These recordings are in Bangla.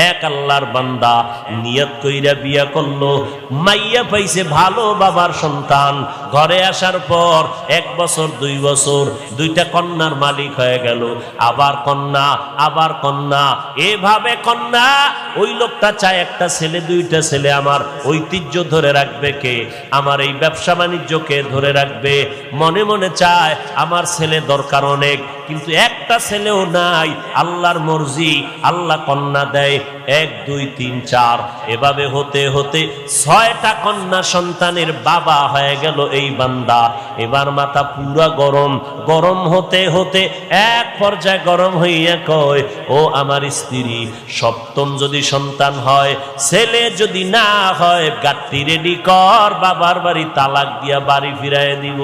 এক আল্লাহর বান্দা নিয়ত কইরা বিয়া করলো, মাইয়া পাইছে ভালো বাবার সন্তান, ঘরে আসার পর 1 বছর 2 বছর 2টা কন্যার মালিক হয়ে গেল, আবার কন্যা আবার কন্যা, এভাবে কন্যা। ওই লোকটা চায় একটা ছেলে 2টা ছেলে, আমার ঐতিহ্য ধরে রাখবে কে, আমার এই ব্যবসা বাণিজ্যকে ধরে রাখবে, মনে মনে চায় আমার ছেলে দরকার অনেক, কিন্তু একটা ছেলেও নাই। আল্লাহর মর্জি, আল্লাহ কন্যা দেয় 1 2 3 4, এভাবে হতে হতে 6টা কন্যা সন্তানের বাবা হয়ে গেল এই বান্দা। এবার মাথা পুরা গরম, গরম হতে হতে এক পর্যায়ে গরম হইয়া কয়, ও আমার স্ত্রী, 7ম যদি সন্তান হয়, ছেলে যদি না হয়, গাট্টি রেডি কর, বাবার বাড়ি তালাক দিয়া বাড়ি ফিরাই দিব,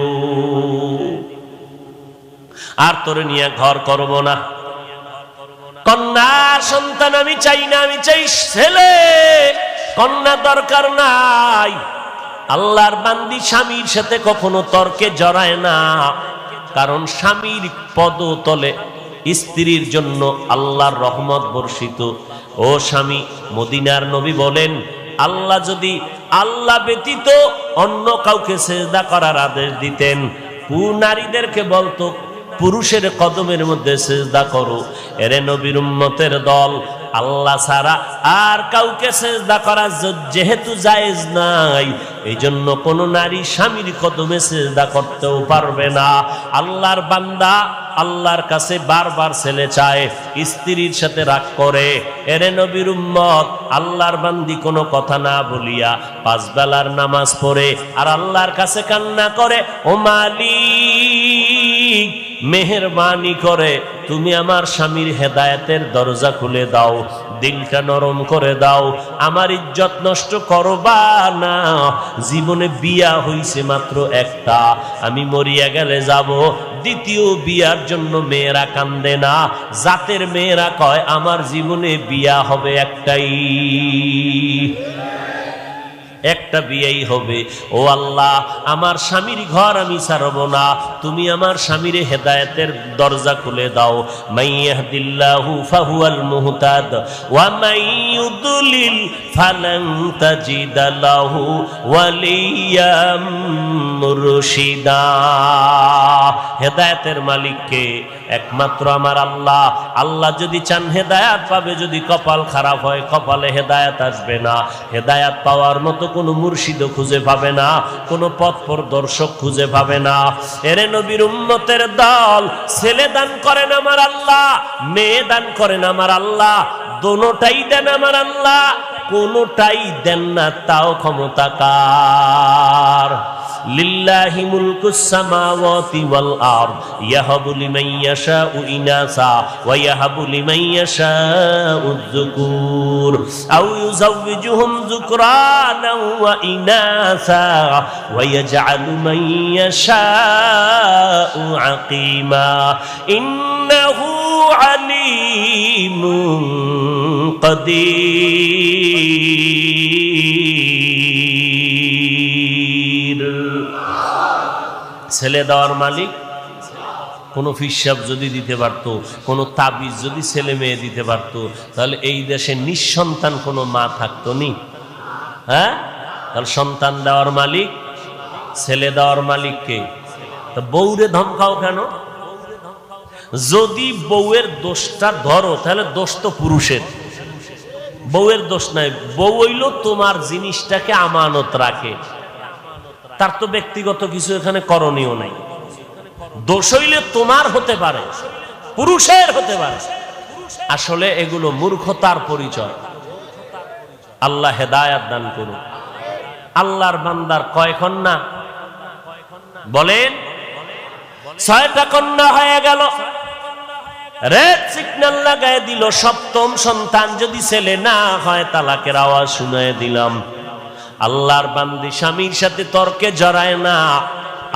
আর তোরে নিয়ে ঘর করব না। কন্যা সন্তান আমি চাই না, আমি চাই ছেলে, কন্যা দরকার নাই। আল্লাহর বান্দি স্বামীর সাথে কখনো তর্কে জড়ায় না, কারণ স্বামীর পদতলে স্ত্রীর জন্য আল্লাহর রহমত বর্ষিত। ও স্বামী, মদিনার নবী বলেন, আল্লাহ যদি আল্লাহ ব্যতীত অন্য কাউকে সেজদা করার আদেশ দিতেন, নারীদেরকে বলতো পুরুষের কদমের মধ্যে সেজদা করো। এরে নবীর উম্মতের দল, আল্লাহ ছাড়া আর কাউকে সেজদা করা যেহেতু জায়েজ নাই, এই জন্য কোন নারী স্বামীর কদমে সেজদা করতেও পারবে না। আল্লাহর বান্দা আল্লাহর কাছে বারবার ছেলে চায়, স্ত্রীর সাথে রাগ করে। এরে নবীর উম্মত, আল্লাহর বান্দি কোনো কথা না বলিয়া 5 বেলার নামাজ পড়ে আর আল্লাহর কাছে কান্না করে, ও মালিক, মেহেরবানি করে তুমি আমার স্বামীর হেদায়েতের দরজা খুলে দাও, দিলটা নরম করে দাও, আমার ইজ্জত নষ্ট করবা না। জীবনে বিয়া হইছে মাত্র একটা, আমি মরিয়া গেলে যাব, দ্বিতীয় বিয়ার জন্য মেয়েরা কান্দে না, জাতের মেয়েরা কয় আমার জীবনে বিয়া হবে একটাই, একটা বিয়েই হবে। ও আল্লাহ, আমার স্বামীর ঘর আমি ছাড়ব না, তুমি আমার স্বামীর হেদায়েতের দরজা খুলে দাও। মাইয়াহদিল্লাহু ফাহুয়াল মুহতাদ ওয়া মাইয়ুদলিল ফালান তাজিদা লাহু ওয়ালিয়াম মুরশিদা। হেদায়েতের মালিককে একমাত্র আমার আল্লাহ। আল্লাহ যদি চান হেদায়েত পাবে, যদি কপাল খারাপ হয় কপালে হেদায়েত আসবে না। হেদায়েত পাওয়ার মতো কোনো মুর্শিদও খুঁজে পাবে না, কোনো পথ প্রদর্শক খুঁজে পাবে না। এরে নবীর উম্মতের দল, ছেলে দান করেন আমার আল্লাহ, মেয়ে দান করেন আমার আল্লাহ, দোনোটাই দেন আমার আল্লাহ, কোনোটাই দেন না তাও ক্ষমতা কার। লিল্লাহি মুলকুস সামাওয়াতি ওয়াল আরদ ইয়াহাবু লিমান ইয়াশাউ ইনাসা ওয়া ইয়াহাবু লিমান ইয়াশাউ যুকুর আও ইউযাওয়িজুহুম যুকরানা ওয়া ইনাসা ওয়া ইয়াজআলু মান ইয়াশাউ আকিমা ইন্নাহু আলিমুন কাদির। ছেলে দেওয়ার মালিক কোন ফিসাব যদি দিতে পারত, কোন তাবিজ যদি ছেলে মেয়ে দিতে পারত, তাহলে এই দেশে নিঃসন্তান কোন মা থাকতো নি। হ্যাঁ, তাহলে সন্তান দেওয়ার মালিক, ছেলে দেওয়ার মালিক কে? তা বউরে ধমকাও কেন? যদি বউয়ের দোষটা ধরো, তাহলে দোষ তো পুরুষের, বউয়ের দোষ নাই। বউ হইল তোমার জিনিসটাকে আমানত রাখে, তার তো ব্যক্তিগত কিছু এখানে করণীয় নাই। দোষ হইলে তোমার হতে পারে, পুরুষের হতে পারে। আসলে এগুলো মূর্খতার পরিচয়। আল্লাহ হেদায়েত দান করুন। আল্লাহর বান্দার কয় কন্যা বলেন? 6টা কন্যা হয়ে গেল। রেড সিগন্যাল লাগায় দিল, 7ম সন্তান যদি ছেলে না হয় তালাকের আওয়াজ শুনায় দিলাম। আল্লাহর বান্দি স্বামীর সাথে তর্কে জড়ায় না,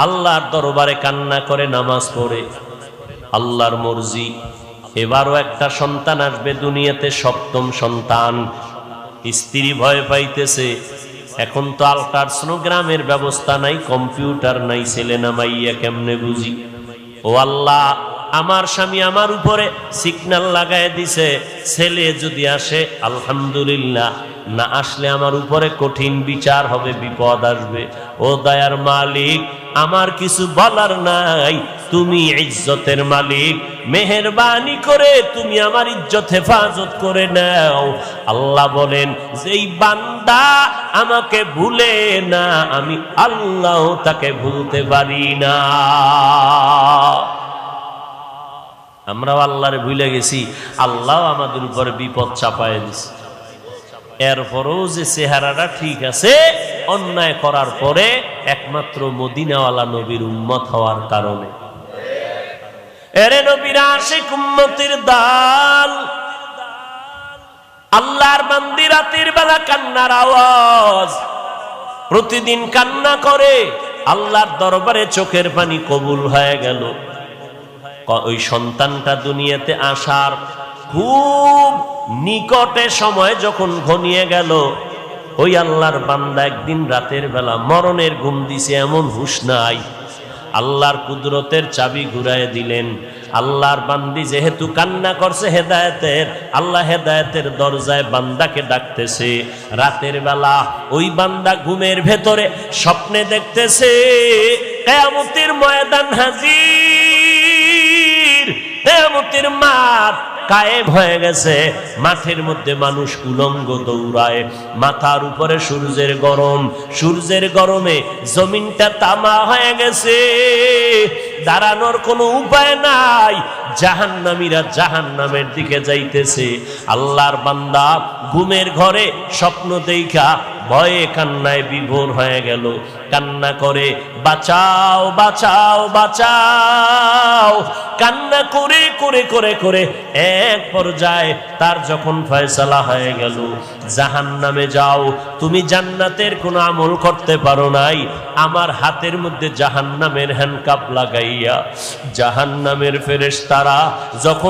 আল্লাহর দরবারে কান্না করে নামাজ পড়ে। আল্লাহর মর্জি, এবারও একটা সন্তান আসবে দুনিয়াতে, 7ম সন্তান। স্ত্রী ভয় পাইতেছে, এখন তো আল্ট্রাসোনোগ্রামের ব্যবস্থা নাই, কম্পিউটার নাই, ছেলে না মাইয়া কেমনে বুঝি? ও আল্লাহ, আমার স্বামী আমার উপরে সিগন্যাল লাগায় দিছে, ছেলে যদি আসে আলহামদুলিল্লাহ, না আসলে আমার উপরে কঠিন বিচার হবে, বিপদ আসবে। ও দয়ার মালিক, আমার কিছু বলার নাই, তুমি ইজ্জতের মালিক, মেহেরবানি করে তুমি আমার ইজ্জত হেফাজত করে নাও। আল্লাহ বলেন, যেই বান্দা আমাকে ভুলে না, আমি আল্লাহ তাকে ভুলতে পারি না। আমরাও আল্লাহরে ভুলে গেছি, আল্লাহ আমাদের উপরে বিপদ চাপায় দিছে। এরপরও যে চেহারাটা ঠিক আছে, অন্যায় করার পরে একমাত্র মদিনাওয়ালা নবীর উম্মত হওয়ার কারণে। এরে নবীর আশিক উম্মতের দল, আল্লাহর বান্দি রাতের বেলা কান্নার আওয়াজ, প্রতিদিন কান্না করে, আল্লাহর দরবারে চোখের পানি কবুল হয়ে গেল। ওই সন্তানটা দুনিয়াতে আসার খুব নিকটে সময় যখন ঘনিয়ে গেল, ওই আল্লাহর বান্দা একদিন রাতের বেলা মরণের ঘুম দিছে, এমন হুঁশ নাই। আল্লাহর কুদরতের চাবি ঘুরায় দিলেন। আল্লাহর বান্দি যেহেতু কান্না করছে হেদায়েতের, আল্লাহ হেদায়েতের দরজায় বান্দাকে ডাকতেছে। রাতের বেলা ওই বান্দা ঘুমের ভেতরে স্বপ্নে দেখতেছে কিয়ামতের ময়দান হাজির, কিয়ামতের মাঠ কায়েম হয়ে গেছে। মাঠের মধ্যে মানুষ উলঙ্গ দৌড়ায়, মাথার উপরে সূর্যের গরম, সূর্যের গরমে জমিনটা তামা হয়ে গেছে, দাঁড়ানোর কোনো উপায় নাই। জাহান্নামীরা জাহান্নামের দিকে যাইতেছে। আল্লাহর বান্দা ঘুমের ঘরে স্বপ্ন দেখা ভয়ে কান্নায় বিভোর হয়ে গেল, কান্না করে বাঁচাও বাঁচাও বাঁচাও, কান্না করে করে করে করে এক পর্যায়ে তার যখন ফয়সালা হয়ে গেল, জাহান্নামে যাও, তুমি জান্নাতের কোনো আমল করতে পারো নাই, আমার হাতের মধ্যে জাহান্নামের হ্যান্ডকাপ লাগাইয়া জাহান্নামের ফেরেশতারা যখন